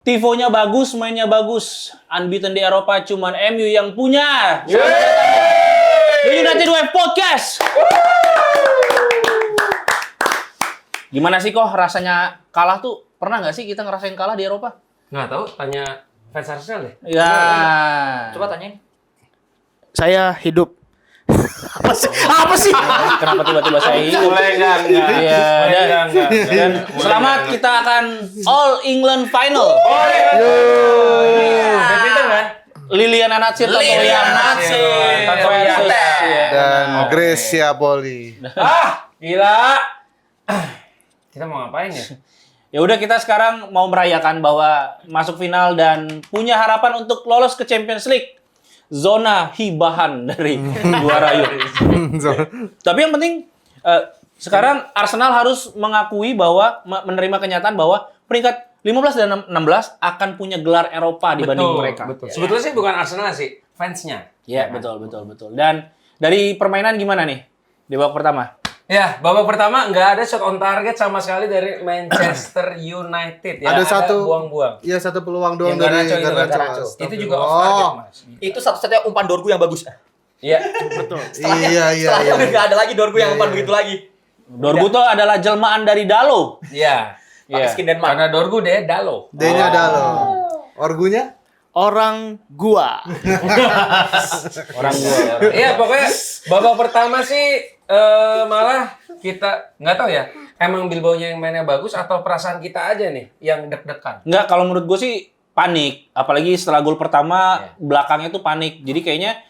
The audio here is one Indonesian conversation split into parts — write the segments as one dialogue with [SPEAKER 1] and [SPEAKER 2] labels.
[SPEAKER 1] Tifonya bagus, mainnya bagus. Unbeaten di Eropa cuman MU yang punya. The United Wave Podcast. Gimana sih kok rasanya kalah tuh? Pernah nggak sih kita ngerasain kalah di Eropa?
[SPEAKER 2] Nggak tahu, tanya fans Arsenal deh.
[SPEAKER 1] Ya.
[SPEAKER 3] Coba tanyain.
[SPEAKER 4] Saya hidup. Apa sih?
[SPEAKER 1] Kenapa tiba-tiba saya hidup?
[SPEAKER 2] Enggak.
[SPEAKER 1] Iya. Dan selamat kita akan All England Final.
[SPEAKER 2] Badminton kan?
[SPEAKER 1] Liliana Natsir,
[SPEAKER 3] Liliana Natsir.
[SPEAKER 1] versus
[SPEAKER 5] Dan Gracia Poli.
[SPEAKER 2] Gila. Kita mau ngapain ya?
[SPEAKER 1] Ya udah, kita sekarang mau merayakan bahwa masuk final dan punya harapan untuk lolos ke Champions League. Zona hibahan dari juara yuk. Tapi yang penting sekarang Arsenal harus mengakui bahwa menerima kenyataan bahwa peringkat 15 dan 16 akan punya gelar Eropa dibanding mereka.
[SPEAKER 2] Betul. Sebetulnya sih bukan Arsenal sih, fansnya.
[SPEAKER 1] Ya, betul. Dan dari permainan gimana nih di babak pertama?
[SPEAKER 2] Ya, babak pertama nggak ada shot on target sama sekali dari Manchester United. Ya,
[SPEAKER 5] Ada satu
[SPEAKER 2] buang-buang.
[SPEAKER 5] Iya, satu peluang doang
[SPEAKER 2] Yang
[SPEAKER 5] dari
[SPEAKER 2] Garnacho
[SPEAKER 5] Garnacho.
[SPEAKER 2] itu juga off target, Mas.
[SPEAKER 3] Itu satu-satunya umpan Dorgu yang bagus.
[SPEAKER 2] Iya.
[SPEAKER 4] Betul.
[SPEAKER 3] Setelahnya udah nggak ada lagi Dorgu yang umpan begitu lagi.
[SPEAKER 1] Dorgu tuh adalah jelmaan dari Dalo.
[SPEAKER 2] Iya.
[SPEAKER 3] Pakai skin Denmark.
[SPEAKER 2] Karena Dorgu deh Dalo.
[SPEAKER 5] D-nya Dalo. Orgunya?
[SPEAKER 4] Orang gua.
[SPEAKER 1] Orang gua.
[SPEAKER 2] Iya, pokoknya babak pertama sih malah kita nggak tahu ya. Emang Bilbao-nya yang mainnya bagus atau perasaan kita aja nih yang deg-degan?
[SPEAKER 1] Enggak, kalau menurut gue sih panik. Apalagi setelah gol pertama, belakangnya tuh panik. Jadi kayaknya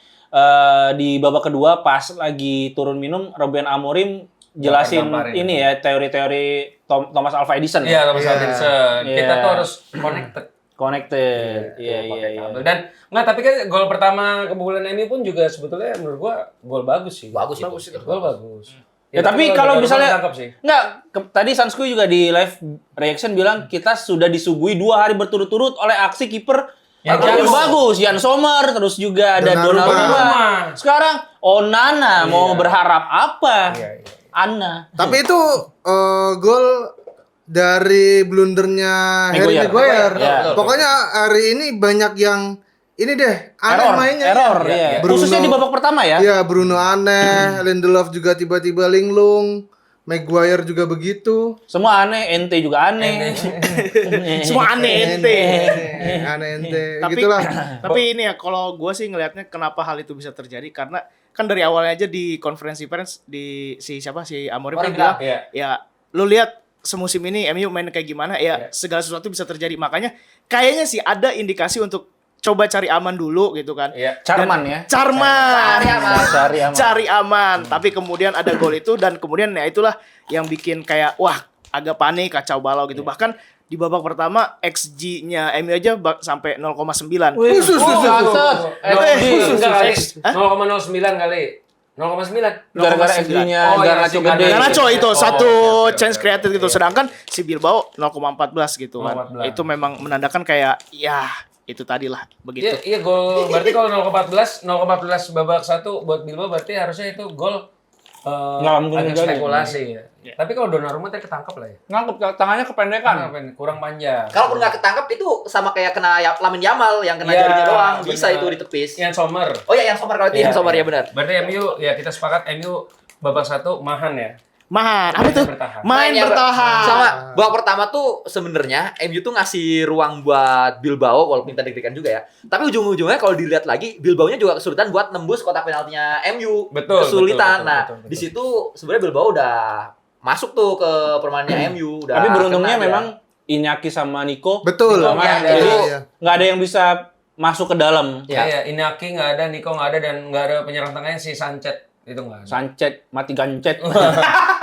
[SPEAKER 1] di babak kedua pas lagi turun minum, Ruben Amorim jelasin
[SPEAKER 2] Gamparin.
[SPEAKER 1] ini ya, teori-teori Thomas Alva Edison.
[SPEAKER 2] Iya, Thomas Alderson.
[SPEAKER 1] Iya.
[SPEAKER 2] Kita tuh harus connected. Iya. Dan nggak, tapi kan gol pertama kebobolan MU pun juga sebetulnya menurut gua gol bagus sih.
[SPEAKER 3] Bagus itu.
[SPEAKER 2] Gol bagus.
[SPEAKER 1] Ya, tapi kalau misalnya
[SPEAKER 2] ditangkap sih.
[SPEAKER 1] enggak, tadi Sanskui juga di live reaction bilang kita sudah disuguhi 2 hari berturut-turut oleh aksi kiper yang bagus. Jan Sommer, terus juga ada Donnarumma. Sekarang Onana mau berharap apa?
[SPEAKER 2] Iya.
[SPEAKER 1] Anna.
[SPEAKER 5] Tapi itu gol dari blundernya Harry Maguire.
[SPEAKER 1] Ya.
[SPEAKER 5] Pokoknya hari ini banyak yang ini deh, aneh mainnya.
[SPEAKER 1] Error, ya.
[SPEAKER 5] Bruno-
[SPEAKER 1] Khususnya di babak pertama ya.
[SPEAKER 5] Iya, Bruno aneh, Lindelof juga tiba-tiba linglung, Maguire juga begitu.
[SPEAKER 1] Semua aneh, ente juga aneh.
[SPEAKER 4] Semua aneh ente.
[SPEAKER 5] Aneh ente,
[SPEAKER 4] Tapi
[SPEAKER 5] gitulah.
[SPEAKER 4] tapi ini ya, kalau gua sih ngelihatnya kenapa hal itu bisa terjadi karena kan dari awalnya aja di konferensi pers di si Amorim kan bilang ya lu lihat semusim ini MU main kayak gimana ya, segala sesuatu bisa terjadi. Makanya kayaknya sih ada indikasi untuk coba cari aman dulu gitu kan.
[SPEAKER 2] Iya.
[SPEAKER 1] Charman ya.
[SPEAKER 4] Cari aman. Tapi kemudian ada gol itu dan kemudian ya itulah yang bikin kayak wah agak panik, kacau balau gitu. Bahkan di babak pertama XG-nya MU aja sampai 0,9.
[SPEAKER 2] Enggak kali. 0,09 kali. 0,9.
[SPEAKER 1] Gara-gara XG-nya Garnacho gede.
[SPEAKER 4] Garnacho itu satu chance created gitu. Sedangkan si Bilbao 0,14 gitu kan.
[SPEAKER 2] 0,14.
[SPEAKER 4] Itu memang menandakan kayak ya itu tadi lah begitu.
[SPEAKER 2] Iya, gol. Berarti kalau 0,14 babak 1 buat Bilbao berarti harusnya itu gol
[SPEAKER 1] Nggak mungkin
[SPEAKER 2] agak
[SPEAKER 1] jadi.
[SPEAKER 2] spekulasi ya. Tapi kalau Donnarumma tadi ketangkep lah ya.
[SPEAKER 1] Ngangkep tangannya kependekan.
[SPEAKER 2] Kurang panjang.
[SPEAKER 3] Kalaupun nggak ketangkep itu sama kayak kena Lamine Yamal yang kena
[SPEAKER 2] Iya,
[SPEAKER 3] jarinya doang. Bisa
[SPEAKER 2] benar.
[SPEAKER 3] itu ditepis.
[SPEAKER 2] Yang Sommer.
[SPEAKER 3] Oh ya, yang Sommer kalau itu yang Sommer ya benar.
[SPEAKER 2] Berarti MU ya kita sepakat MU babak 1 mahan ya.
[SPEAKER 4] Mahan, apa tuh?
[SPEAKER 2] Bertahan.
[SPEAKER 4] Main
[SPEAKER 3] Mainnya
[SPEAKER 4] bertahan.
[SPEAKER 3] Sama babak pertama tuh sebenarnya MU tuh ngasih ruang buat Bilbao walaupun kita deg-degan juga ya. Tapi ujung-ujungnya kalau dilihat lagi Bilbao-nya juga kesulitan buat nembus kotak penaltinya MU.
[SPEAKER 2] Betul,
[SPEAKER 3] Kesulitan.
[SPEAKER 2] betul.
[SPEAKER 3] Di situ sebenarnya Bilbao udah masuk tuh ke permainannya MU. Udah
[SPEAKER 1] Tapi beruntungnya
[SPEAKER 3] kena dia.
[SPEAKER 1] memang Iñaki sama Nico
[SPEAKER 5] Betul.
[SPEAKER 1] nggak main.
[SPEAKER 3] Iya,
[SPEAKER 1] Jadi
[SPEAKER 5] iya.
[SPEAKER 1] nggak ada yang bisa masuk ke dalam.
[SPEAKER 3] Ya.
[SPEAKER 2] Iya, Inaki nggak ada, Nico nggak ada, dan nggak ada penyerang tengahnya si Sanchez. Itu nggak ada.
[SPEAKER 1] Sancet, mati gancet.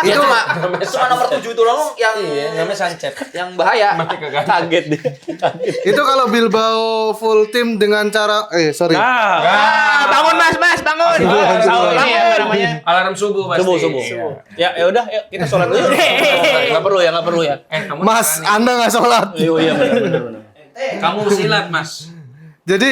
[SPEAKER 3] Itu cuma nomor 7 itu doang yang
[SPEAKER 2] Iya, namanya Sanchez.
[SPEAKER 3] yang bahaya.
[SPEAKER 2] Mati kagak.
[SPEAKER 1] Kaget deh.
[SPEAKER 5] Itu kalau Bilbao full tim dengan cara sorry.
[SPEAKER 4] Bangun Mas, bangun.
[SPEAKER 1] Tahu ini ya namanya.
[SPEAKER 2] Alarm subuh pasti.
[SPEAKER 1] Subuh.
[SPEAKER 2] Iya.
[SPEAKER 1] Ya udah, yuk kita sholat dulu. Nggak perlu ya.
[SPEAKER 2] Kamu
[SPEAKER 5] Mas,
[SPEAKER 2] nih.
[SPEAKER 5] Anda nggak sholat.
[SPEAKER 1] Iya benar.
[SPEAKER 2] Kamu silat, Mas.
[SPEAKER 5] Jadi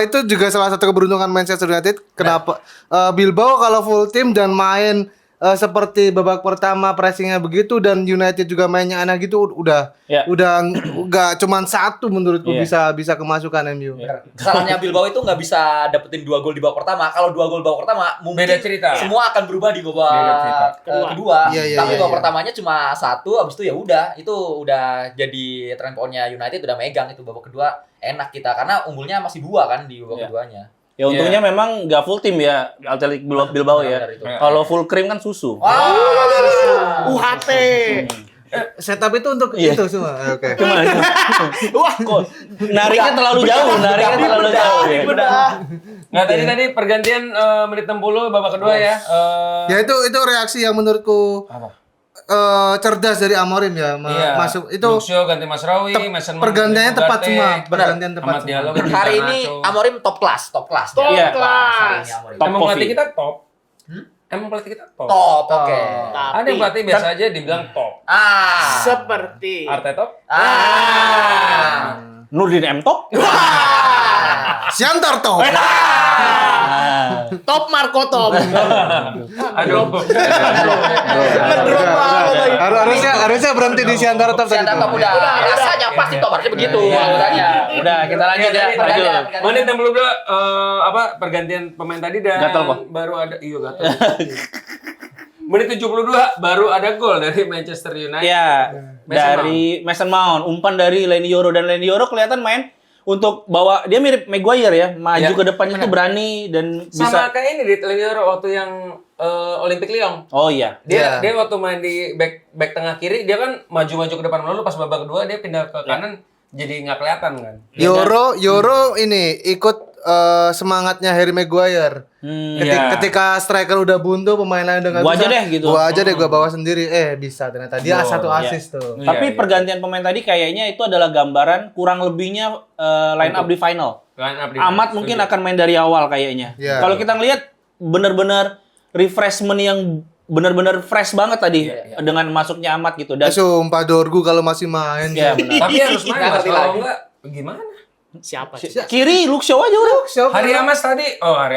[SPEAKER 5] itu juga salah satu keberuntungan Manchester United. Kenapa Bilbao kalau full tim dan main seperti babak pertama pressingnya begitu dan United juga mainnya aneh gitu udah
[SPEAKER 1] Ya.
[SPEAKER 5] nggak cuman satu menurutku
[SPEAKER 1] Iya.
[SPEAKER 5] bisa kemasukan MU.
[SPEAKER 3] Kesalahannya Bilbao itu nggak bisa dapetin 2 gol di babak pertama. Kalau 2 gol babak pertama mungkin
[SPEAKER 2] Beda cerita.
[SPEAKER 3] semua akan berubah di babak
[SPEAKER 2] Beda cerita.
[SPEAKER 3] kedua.
[SPEAKER 5] Iya, iya,
[SPEAKER 3] Tapi
[SPEAKER 5] iya,
[SPEAKER 3] babak
[SPEAKER 5] iya.
[SPEAKER 3] pertamanya cuma 1, habis itu ya udah, itu udah jadi tren poinnya United udah megang itu babak kedua enak kita karena unggulnya masih 2 kan di babak
[SPEAKER 1] Iya.
[SPEAKER 3] keduanya.
[SPEAKER 1] Ya untungnya memang nggak full tim ya Athletic Bilbao ya.
[SPEAKER 3] Benar itu.
[SPEAKER 1] Kalau full cream kan susu.
[SPEAKER 4] UHT.
[SPEAKER 5] Setup itu untuk
[SPEAKER 1] Iya.
[SPEAKER 5] itu semua. Oke.
[SPEAKER 1] Gimana? Wah, kok nariknya terlalu jauh, nariknya terlalu jauh. Ya.
[SPEAKER 2] Nah, tadi pergantian menit 60 babak kedua ya.
[SPEAKER 5] Ya itu reaksi yang menurutku
[SPEAKER 2] Apa?
[SPEAKER 5] cerdas dari Amorim ya
[SPEAKER 2] Iya.
[SPEAKER 5] masuk itu
[SPEAKER 2] Luxio ganti Masraoui, Mason Mount
[SPEAKER 5] pergantiannya
[SPEAKER 2] ganti
[SPEAKER 5] tepat
[SPEAKER 2] Ugarte,
[SPEAKER 5] semua,
[SPEAKER 3] Benar.
[SPEAKER 5] pergantian tepat
[SPEAKER 2] Ahmad
[SPEAKER 5] semua.
[SPEAKER 2] Diallo ganti
[SPEAKER 3] Hari ini
[SPEAKER 2] Garnacho.
[SPEAKER 3] Amorim top class.
[SPEAKER 4] Top
[SPEAKER 1] Iya.
[SPEAKER 4] class.
[SPEAKER 3] Hari ini Amorim.
[SPEAKER 1] Top
[SPEAKER 2] Emang
[SPEAKER 1] coffee.
[SPEAKER 2] pelatih kita top. Emang pelatih kita top.
[SPEAKER 3] Top, oke.
[SPEAKER 2] Ada yang pelatih biasa aja dibilang top.
[SPEAKER 4] Seperti
[SPEAKER 2] Arteta top.
[SPEAKER 1] Nurdin M Top.
[SPEAKER 5] Siantar top.
[SPEAKER 4] Top Marco Top.
[SPEAKER 2] Aduh.
[SPEAKER 4] Ngedrop banget lagi.
[SPEAKER 5] Harusnya berhenti di Siantar top tadi.
[SPEAKER 3] Siapa top udah rasanya pasti top harusnya begitu aturannya.
[SPEAKER 1] Udah, kita lanjut ya. Lanjut.
[SPEAKER 2] Menit 62 pergantian pemain tadi dan
[SPEAKER 1] Gatel kok.
[SPEAKER 2] baru ada gatel. Menit 72 baru ada gol dari Manchester United.
[SPEAKER 1] Ya,
[SPEAKER 2] Mason
[SPEAKER 1] dari Mason Mount, umpan dari Leny Yoro dan Leny Yoro kelihatan main untuk bawa dia mirip Maguire ya, maju
[SPEAKER 2] Ya,
[SPEAKER 1] ke depannya tuh berani dan
[SPEAKER 2] Sama
[SPEAKER 1] bisa.
[SPEAKER 2] kayak ini di Lenioro waktu yang Olympic Lyon.
[SPEAKER 1] Oh iya.
[SPEAKER 5] Iya.
[SPEAKER 2] Dia waktu main di back tengah kiri dia kan maju-maju ke depan melulu, pas babak kedua dia pindah ke kanan jadi nggak kelihatan kan.
[SPEAKER 5] Yoro ini ikut semangatnya Harry Maguire.
[SPEAKER 2] Iya.
[SPEAKER 5] Ketika striker udah buntu, pemain lain udah nggak
[SPEAKER 1] Gua
[SPEAKER 5] bisa.
[SPEAKER 1] aja deh gitu.
[SPEAKER 5] Gua aja deh, gua bawa sendiri. Bisa ternyata dia satu
[SPEAKER 1] Iya.
[SPEAKER 5] assist tuh.
[SPEAKER 1] Tapi
[SPEAKER 2] Iya.
[SPEAKER 1] pergantian pemain tadi kayaknya itu adalah gambaran kurang lebihnya line up di final.
[SPEAKER 2] Line up di-
[SPEAKER 1] Amat mungkin
[SPEAKER 2] setuju.
[SPEAKER 1] akan main dari awal kayaknya.
[SPEAKER 5] Iya.
[SPEAKER 1] Kalau kita ngelihat benar-benar refreshment yang benar-benar fresh banget tadi dengan masuknya Amat gitu dan
[SPEAKER 5] Sumpah Dorgu kalau masih main.
[SPEAKER 1] ya benar.
[SPEAKER 2] Tapi harus main,
[SPEAKER 3] Nggak
[SPEAKER 2] Mas.
[SPEAKER 3] ngerti
[SPEAKER 2] Kalau
[SPEAKER 3] lagi.
[SPEAKER 2] enggak gimana?
[SPEAKER 4] Siapa sih?
[SPEAKER 1] Kiri Luxio aja udah.
[SPEAKER 2] Hari Amas tadi pas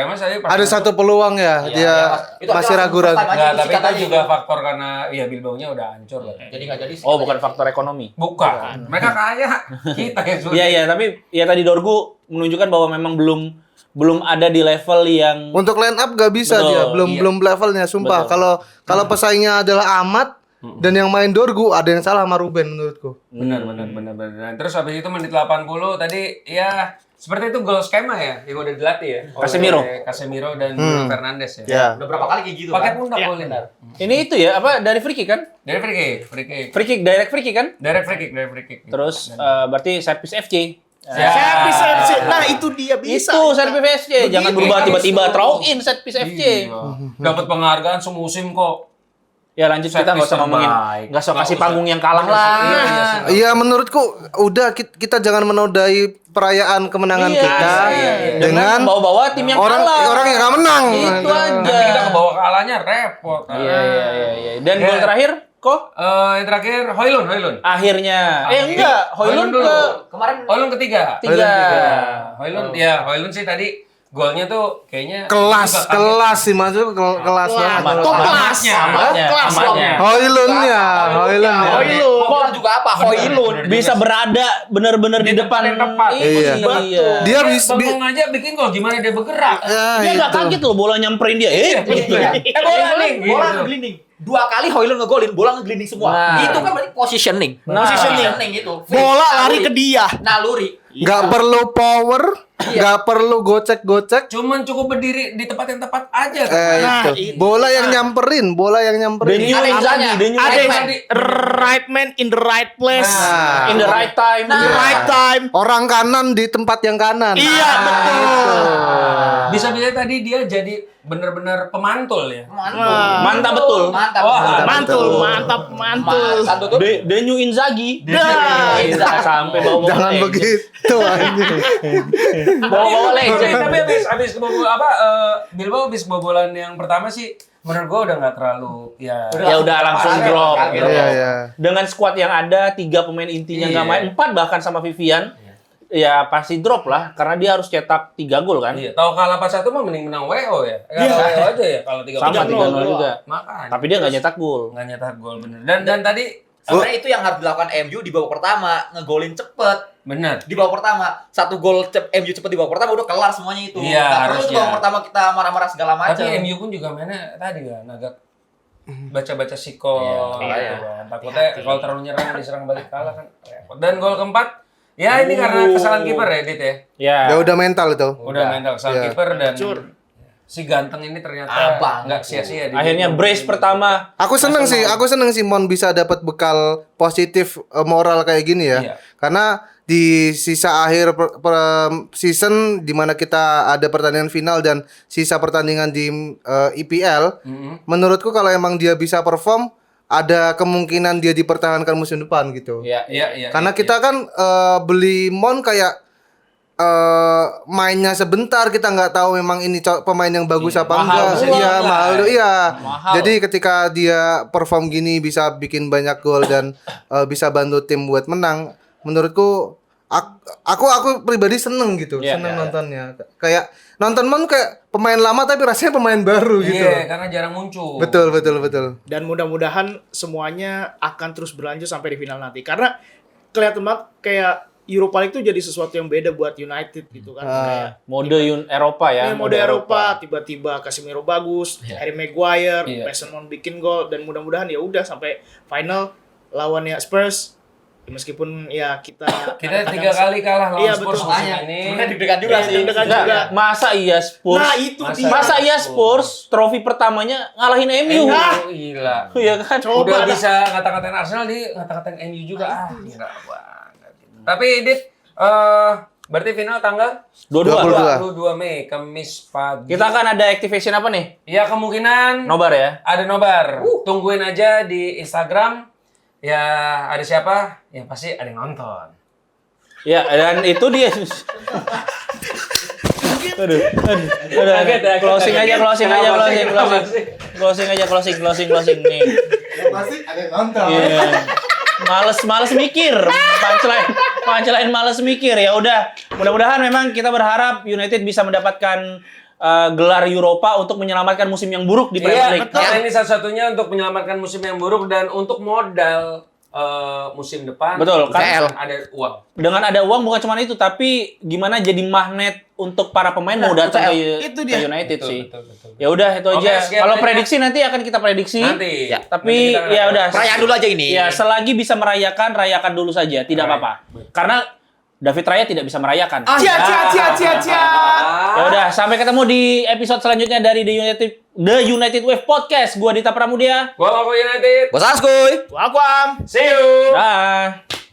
[SPEAKER 5] Ada satu peluang ya,
[SPEAKER 3] Iya,
[SPEAKER 5] dia
[SPEAKER 3] iya, Mas. Itu
[SPEAKER 5] masih
[SPEAKER 3] aja
[SPEAKER 5] ragu-ragu.
[SPEAKER 3] langsung
[SPEAKER 2] Enggak, tapi
[SPEAKER 3] Disikat
[SPEAKER 2] itu
[SPEAKER 3] aja.
[SPEAKER 2] juga faktor karena ya Bilbao-nya udah hancur lah.
[SPEAKER 3] Jadi nggak jadi.
[SPEAKER 1] Oh, bukan faktor ekonomi.
[SPEAKER 2] Bukan. Mereka kaya. Kita yang sulit.
[SPEAKER 1] Iya, tapi ya tadi Dorgu menunjukkan bahwa memang belum ada di level yang
[SPEAKER 5] Untuk line up gak bisa
[SPEAKER 1] Betul,
[SPEAKER 5] dia,
[SPEAKER 2] iya.
[SPEAKER 5] belum levelnya sumpah.
[SPEAKER 1] Betul.
[SPEAKER 5] Kalau pesaingnya adalah Amat dan yang main Dorgu, ada yang salah sama Ruben menurutku.
[SPEAKER 2] Benar. Terus habis itu menit 80 tadi ya seperti itu gol skema ya yang udah dilatih ya.
[SPEAKER 1] Casemiro.
[SPEAKER 2] Oleh Casemiro dan Bruno Fernandes ya.
[SPEAKER 5] Ya.
[SPEAKER 3] Udah berapa kali kayak gitu
[SPEAKER 2] Pakai
[SPEAKER 3] kan?
[SPEAKER 2] pundak golnya.
[SPEAKER 1] ini itu ya apa dari free kick kan?
[SPEAKER 2] Dari free kick.
[SPEAKER 1] Direct free kick kan?
[SPEAKER 2] Direct free kick.
[SPEAKER 1] Terus berarti servis FC.
[SPEAKER 2] Ya.
[SPEAKER 4] Servis FC. Nah, itu dia bisa.
[SPEAKER 1] Itu servis FC. Jangan
[SPEAKER 2] Begitu,
[SPEAKER 1] berubah
[SPEAKER 2] harus
[SPEAKER 1] tiba-tiba
[SPEAKER 2] tuh.
[SPEAKER 1] throw in servis FC.
[SPEAKER 2] Iya. Dapat penghargaan semusim kok.
[SPEAKER 1] Ya lanjut kita nggak usah
[SPEAKER 2] Servis
[SPEAKER 1] ngomongin,
[SPEAKER 2] terbaik.
[SPEAKER 1] nggak usah
[SPEAKER 2] Nggak
[SPEAKER 1] kasih
[SPEAKER 2] usah.
[SPEAKER 1] panggung yang kalah
[SPEAKER 2] Iya,
[SPEAKER 1] lah.
[SPEAKER 2] iya.
[SPEAKER 5] Iya menurutku udah kita jangan menodai perayaan kemenangan
[SPEAKER 1] Iya,
[SPEAKER 5] kita
[SPEAKER 2] iya.
[SPEAKER 5] dengan
[SPEAKER 1] bawa-bawa tim yang
[SPEAKER 5] orang
[SPEAKER 1] kalah.
[SPEAKER 5] yang gak menang.
[SPEAKER 1] Itu aja.
[SPEAKER 2] Nanti kita ke bawah kalahnya repot.
[SPEAKER 1] Iya. Dan
[SPEAKER 2] Iya.
[SPEAKER 1] gol terakhir kok
[SPEAKER 2] Yang terakhir Hoylund.
[SPEAKER 1] akhirnya enggak, Hoylund
[SPEAKER 2] dulu.
[SPEAKER 1] ke
[SPEAKER 3] Kemarin
[SPEAKER 2] Hoylund ketiga.
[SPEAKER 1] tiga.
[SPEAKER 2] Hoylund sih tadi golnya tuh kayaknya
[SPEAKER 5] Kelas sih masuk kelas banget.
[SPEAKER 4] Top class.
[SPEAKER 1] Amatnya.
[SPEAKER 5] Hoylundnya.
[SPEAKER 3] Hoylund juga apa? Hoylund.
[SPEAKER 1] Bisa berada benar-benar di
[SPEAKER 2] Di tempat
[SPEAKER 1] depan.
[SPEAKER 2] yang tepat.
[SPEAKER 5] Iya.
[SPEAKER 1] Dia
[SPEAKER 5] Dia bisa
[SPEAKER 2] Bengong aja bikin gol gimana dia bergerak.
[SPEAKER 1] dia nggak kaget loh bola nyamperin dia.
[SPEAKER 3] Bola
[SPEAKER 2] nih,
[SPEAKER 3] bola
[SPEAKER 2] gitu.
[SPEAKER 3] ngeglinding. 2 kali Hoylund ngegolin, bola ngeglinding semua.
[SPEAKER 1] Nah.
[SPEAKER 3] Itu kan berarti positioning.
[SPEAKER 1] Positioning.
[SPEAKER 3] itu.
[SPEAKER 4] Bola lari ke dia.
[SPEAKER 3] Naluri.
[SPEAKER 5] nggak perlu power, nggak perlu gocek-gocek.
[SPEAKER 2] Cuman cukup berdiri di tempat yang tepat aja.
[SPEAKER 5] Itu. Bola yang nyamperin.
[SPEAKER 1] Denyu
[SPEAKER 3] Ada
[SPEAKER 1] Inzaghi,
[SPEAKER 3] yang
[SPEAKER 1] Denyu
[SPEAKER 4] Ada
[SPEAKER 1] Inzaghi.
[SPEAKER 4] right man in the right place.
[SPEAKER 5] Nah.
[SPEAKER 1] In the right time.
[SPEAKER 4] In the right time.
[SPEAKER 5] Orang kanan di tempat yang kanan.
[SPEAKER 4] Iya, betul.
[SPEAKER 2] Bisa-bisa tadi dia jadi benar-benar pemantul ya.
[SPEAKER 1] Mantap betul.
[SPEAKER 3] Mantap.
[SPEAKER 2] Wah,
[SPEAKER 4] Mantul.
[SPEAKER 3] Satu tuh.
[SPEAKER 1] Denyu Inzaghi.
[SPEAKER 4] Dah.
[SPEAKER 1] Sampai bawa-bawa
[SPEAKER 5] Jangan
[SPEAKER 1] legend.
[SPEAKER 5] begitu anjing.
[SPEAKER 1] Bawa-bawa legend.
[SPEAKER 2] Tapi habis kebobolan Bilbao habis kebobolan yang pertama sih menurut gua udah nggak terlalu ya.
[SPEAKER 1] Ya udah langsung drop.
[SPEAKER 3] Kaget.
[SPEAKER 5] Iya, iya.
[SPEAKER 1] Dengan skuad yang ada 3 pemain intinya nggak
[SPEAKER 2] Iya.
[SPEAKER 1] main, 4 bahkan sama Vivian. ya pasti drop lah karena dia harus cetak 3 gol kan.
[SPEAKER 2] Iya, tahu kalah 4-1 mah mending menang WO ya. Kalah WO aja ya kalau 3
[SPEAKER 1] Sama 3-0 juga.
[SPEAKER 2] Makanya.
[SPEAKER 1] Tapi dia nggak nyetak gol.
[SPEAKER 2] Nggak nyetak gol bener. Dan tadi
[SPEAKER 3] Sebenarnya itu yang harus dilakukan MU di babak pertama, ngegolin cepet.
[SPEAKER 2] bener.
[SPEAKER 3] Di babak pertama, 1 gol MU cepet di babak pertama udah kelar semuanya itu.
[SPEAKER 2] Iya,
[SPEAKER 3] Nggak perlu tuh
[SPEAKER 2] harusnya.
[SPEAKER 3] babak pertama kita marah-marah segala macam.
[SPEAKER 2] Tapi MU pun juga mainnya tadi kan agak baca-baca sikon
[SPEAKER 3] Iya,
[SPEAKER 2] gitu
[SPEAKER 3] iya.
[SPEAKER 2] kan. Takutnya kalau terlalu nyerang diserang balik kalah kan repot. Dan gol keempat ya ini karena kesalahan kiper ya Dit ya.
[SPEAKER 1] Ya.
[SPEAKER 5] Ya udah mental itu.
[SPEAKER 2] Udah mental kesalahan
[SPEAKER 5] Iya.
[SPEAKER 2] kiper dan
[SPEAKER 4] Hancur.
[SPEAKER 2] si ganteng ini ternyata
[SPEAKER 3] Abang.
[SPEAKER 2] nggak sia-sia.
[SPEAKER 1] Akhirnya brace pertama.
[SPEAKER 5] Aku seneng sih Mon bisa dapat bekal positif moral kayak gini ya.
[SPEAKER 2] Iya.
[SPEAKER 5] Karena di sisa akhir season di mana kita ada pertandingan final dan sisa pertandingan di IPL, menurutku kalau emang dia bisa perform ada kemungkinan dia dipertahankan musim depan gitu.
[SPEAKER 1] Ya.
[SPEAKER 2] Iya.
[SPEAKER 5] Karena kita kan beli Mon kayak mainnya sebentar, kita nggak tahu memang ini pemain yang bagus apa
[SPEAKER 1] mahal
[SPEAKER 5] enggak.
[SPEAKER 1] pula
[SPEAKER 5] Iya,
[SPEAKER 2] lah.
[SPEAKER 5] mahal. Iya.
[SPEAKER 1] Mahal.
[SPEAKER 5] Jadi ketika dia perform gini bisa bikin banyak gol dan bisa bantu tim buat menang, menurutku aku pribadi seneng gitu,
[SPEAKER 1] Iya,
[SPEAKER 5] seneng
[SPEAKER 1] iya,
[SPEAKER 5] nontonnya. Kayak nonton Mon kayak pemain lama tapi rasanya pemain baru gitu.
[SPEAKER 2] Iya, karena jarang muncul.
[SPEAKER 5] Betul.
[SPEAKER 4] Dan mudah-mudahan semuanya akan terus berlanjut sampai di final nanti. Karena kelihatan banget kayak Europa League itu jadi sesuatu yang beda buat United gitu kan. Kayak
[SPEAKER 1] Mode Eropa ya.
[SPEAKER 4] mode Eropa, tiba-tiba Casemiro bagus, Harry Maguire,
[SPEAKER 2] Iya.
[SPEAKER 4] Mason Mount bikin gol, dan mudah-mudahan ya udah sampai final lawannya Spurs. Meskipun ya kita
[SPEAKER 2] Kita 3 kali kalah lawan
[SPEAKER 4] Iya,
[SPEAKER 2] Spurs
[SPEAKER 4] betul.
[SPEAKER 2] musim ini.
[SPEAKER 3] Sebenarnya deg-degan juga
[SPEAKER 4] Iya,
[SPEAKER 3] sih.
[SPEAKER 4] deg-degan
[SPEAKER 1] Enggak,
[SPEAKER 4] juga.
[SPEAKER 1] masa iya Spurs?
[SPEAKER 4] Nah, itu dia.
[SPEAKER 1] Masa iya Spurs trofi pertamanya ngalahin MU?
[SPEAKER 2] Oh, gila.
[SPEAKER 1] Iya kan?
[SPEAKER 4] Coba
[SPEAKER 2] Udah
[SPEAKER 4] dah.
[SPEAKER 2] bisa ngata-ngatain Arsenal, di ngata-ngatain MU juga. Enggak banget. Tapi Dit, berarti final tanggal
[SPEAKER 1] 22.
[SPEAKER 2] 22 Mei, Kamis pagi.
[SPEAKER 1] Kita akan ada activation apa nih?
[SPEAKER 2] Ya kemungkinan
[SPEAKER 1] Nobar ya?
[SPEAKER 2] ada nobar. Tungguin aja di Instagram. Ya ada siapa? Ya pasti ada yang nonton.
[SPEAKER 1] Ya, dan itu dia. Aduh.
[SPEAKER 2] Kaget ya,
[SPEAKER 1] Closing aja. Closing nih.
[SPEAKER 5] Pasti ada yang nonton.
[SPEAKER 1] Iya. Males mikir. Punchline males mikir. Ya udah, mudah-mudahan memang kita berharap United bisa mendapatkan gelar Eropa untuk menyelamatkan musim yang buruk di Premier
[SPEAKER 2] Iya,
[SPEAKER 1] League.
[SPEAKER 2] karena ini satu-satunya untuk menyelamatkan musim yang buruk dan untuk modal musim depan.
[SPEAKER 1] Betul, kan?
[SPEAKER 2] Ada uang.
[SPEAKER 1] Dengan ada uang bukan cuma itu, tapi gimana jadi magnet untuk para pemain mau datang ke
[SPEAKER 4] itu dia.
[SPEAKER 1] United
[SPEAKER 2] Betul,
[SPEAKER 1] sih.
[SPEAKER 2] betul.
[SPEAKER 1] Ya udah itu
[SPEAKER 2] Oke,
[SPEAKER 1] aja.
[SPEAKER 2] sekian
[SPEAKER 1] Kalau
[SPEAKER 2] aja.
[SPEAKER 1] prediksi nanti akan kita prediksi.
[SPEAKER 2] Nanti.
[SPEAKER 3] Ya.
[SPEAKER 1] Tapi
[SPEAKER 2] Nanti kita
[SPEAKER 1] ya udah.
[SPEAKER 3] Perayaan dulu aja ini.
[SPEAKER 1] Ya, selagi bisa rayakan dulu saja, tidak apa-apa. Karena David Raya tidak bisa merayakan.
[SPEAKER 4] Cia.
[SPEAKER 1] Ya udah, sampai ketemu di episode selanjutnya dari The United Wave Podcast. Gua Dita Pramudia.
[SPEAKER 2] Gua Loko United.
[SPEAKER 3] Bos Askuy.
[SPEAKER 4] Wah,
[SPEAKER 2] See you.
[SPEAKER 1] Dah.